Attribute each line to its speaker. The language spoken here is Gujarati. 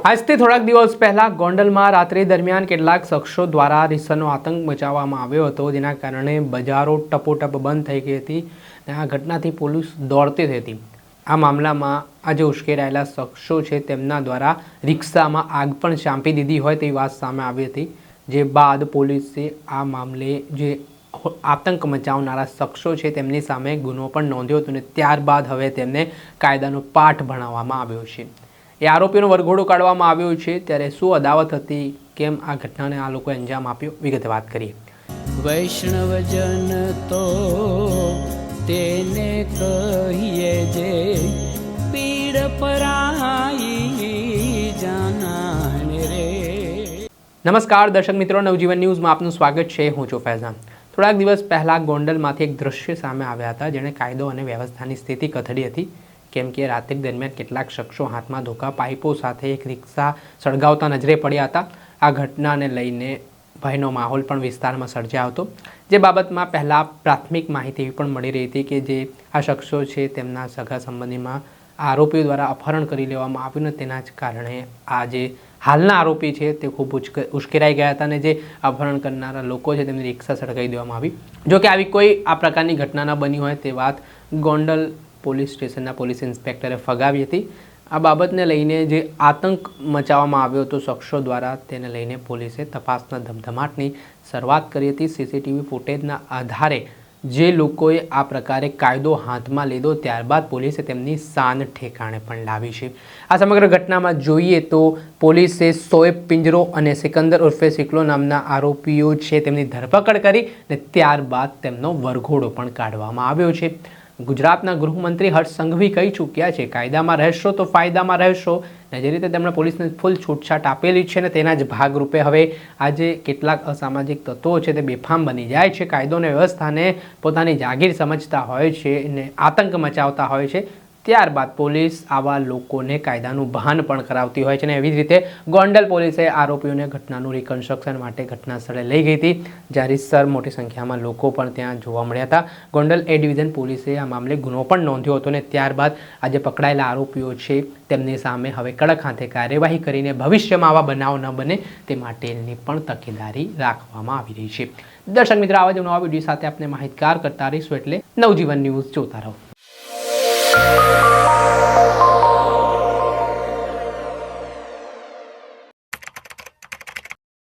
Speaker 1: આજથી થોડાક દિવસ પહેલા ગોંડલમાં રાત્રિ દરમિયાન કેટલાક શખ્સો દ્વારા રીસનો આતંક મચાવવામાં આવ્યો હતો, જેના કારણે બજારો ટપોટપ બંધ થઈ ગઈ હતી અને આ ઘટનાથી પોલીસ દોડતી થઈ હતી। આ મામલામાં આજે ઉશ્કેરાયેલા શખ્સો છે તેમના દ્વારા રિક્ષામાં આગ પણ ચાંપી દીધી હોય તેવી વાત સામે આવી હતી, જે બાદ પોલીસે આ મામલે જે આતંક મચાવનારા શખ્સો છે તેમની સામે ગુનો પણ નોંધ્યો હતો અને ત્યારબાદ હવે તેમને કાયદાનો પાઠ ભણાવવામાં આવ્યો છે। એ આરોપીનો વરઘોડો કાઢવામાં આવ્યો છે। ત્યારે શું અદાવત હતી, કેમ આ ઘટનાને આ લોકોએ અંજામ આપ્યો, વિગતે વાત કરીએ।
Speaker 2: વૈષ્ણવજન તો તેને કહીએ જે પીડ પરાઈ જાનાને રે।
Speaker 1: નમસ્કાર દર્શક મિત્રો, નવજીવન ન્યૂઝમાં આપનું સ્વાગત છે। હું છું ફૈઝાન। થોડાક દિવસ પહેલા ગોંડલમાંથી એક દ્રશ્ય સામે આવ્યા હતા, જેણે કાયદો અને વ્યવસ્થાની સ્થિતિ કથળી હતી। કેમ કે રાત્રિ દરમિયાન કેટલાક શખ્સો હાથમાં ધોકા પાઇપો સાથે એક રિક્ષા સળગાવતા નજરે પડ્યા હતા। આ ઘટનાને લઈને ભયનો માહોલ પણ વિસ્તારમાં સર્જાયો હતો, જે બાબતમાં પહેલાં પ્રાથમિક માહિતી એવી પણ મળી રહી હતી કે જે આ શખ્સો છે તેમના સગા સંબંધીમાં આરોપીઓ દ્વારા અપહરણ કરી લેવામાં આવ્યું ને તેના જ કારણે આ જે હાલના આરોપી છે તે ખૂબ ઉશ્કેરાઈ ગયા હતા અને જે અપહરણ કરનારા લોકો છે તેમની રિક્ષા સળગાવી દેવામાં આવી। જો કે આવી કોઈ આ પ્રકારની ઘટના ન બની હોય તે વાત ગોંડલ પોલીસ સ્ટેશનના પોલીસ ઇન્સ્પેક્ટરે ફગાવી હતી। આ બાબતને લઈને જે આતંક મચાવવામાં આવ્યો હતો શખ્સો દ્વારા, તેને લઈને પોલીસે તપાસના ધમધમાટની શરૂઆત કરી હતી। સીસીટીવી ફૂટેજના આધારે જે લોકોએ આ પ્રકારે કાયદો હાથમાં લીધો ત્યારબાદ પોલીસે તેમની શાન ઠેકાણે પણ લાવી છે। આ સમગ્ર ઘટનામાં જોઈએ તો પોલીસે શોએબ પિંજરો અને સિકંદર ઉર્ફે સિકલો નામના આરોપીઓ છે તેમની ધરપકડ કરી અને ત્યારબાદ તેમનો વરઘોડો પણ કાઢવામાં આવ્યો છે। ગુજરાતના ગૃહમંત્રી હર્ષ સંઘવી કહી ચૂક્યા છે, કાયદામાં રહેશો તો ફાયદામાં રહેશો, અને જે રીતે તેમણે પોલીસને ફૂલ છૂટછાટ આપેલી છે ને તેના જ ભાગરૂપે હવે આજે કેટલાક અસામાજિક તત્વો છે તે બેફામ બની જાય છે, કાયદો અને વ્યવસ્થાને પોતાની જાગીર સમજતા હોય છે અને આતંક મચાવતા હોય છે। ત્યારબાદ પોલીસ આવા લોકોને કાયદાનું ભાન પણ કરાવતી હોય છે અને એવી જ રીતે ગોંડલ પોલીસે આરોપીઓને ઘટનાનું રિકન્સ્ટ્રક્શન માટે ઘટના સ્થળે લઈ ગઈ હતી, જ્યાં રીતસર મોટી સંખ્યામાં લોકો પણ ત્યાં જોવા મળ્યા હતા। ગોંડલ એ ડિવિઝન પોલીસે આ મામલે ગુનો પણ નોંધ્યો હતો અને ત્યારબાદ આજે પકડાયેલા આરોપીઓ છે તેમની સામે હવે કડક હાથે કાર્યવાહી કરીને ભવિષ્યમાં આવા બનાવ ન બને તે માટેની પણ તકેદારી રાખવામાં આવી રહી છે। દર્શક મિત્રો, આવા જ નવા વિડીયો સાથે આપણે માહિતગાર કરતા રહીશું, એટલે નવજીવન ન્યૂઝ જોતા રહો।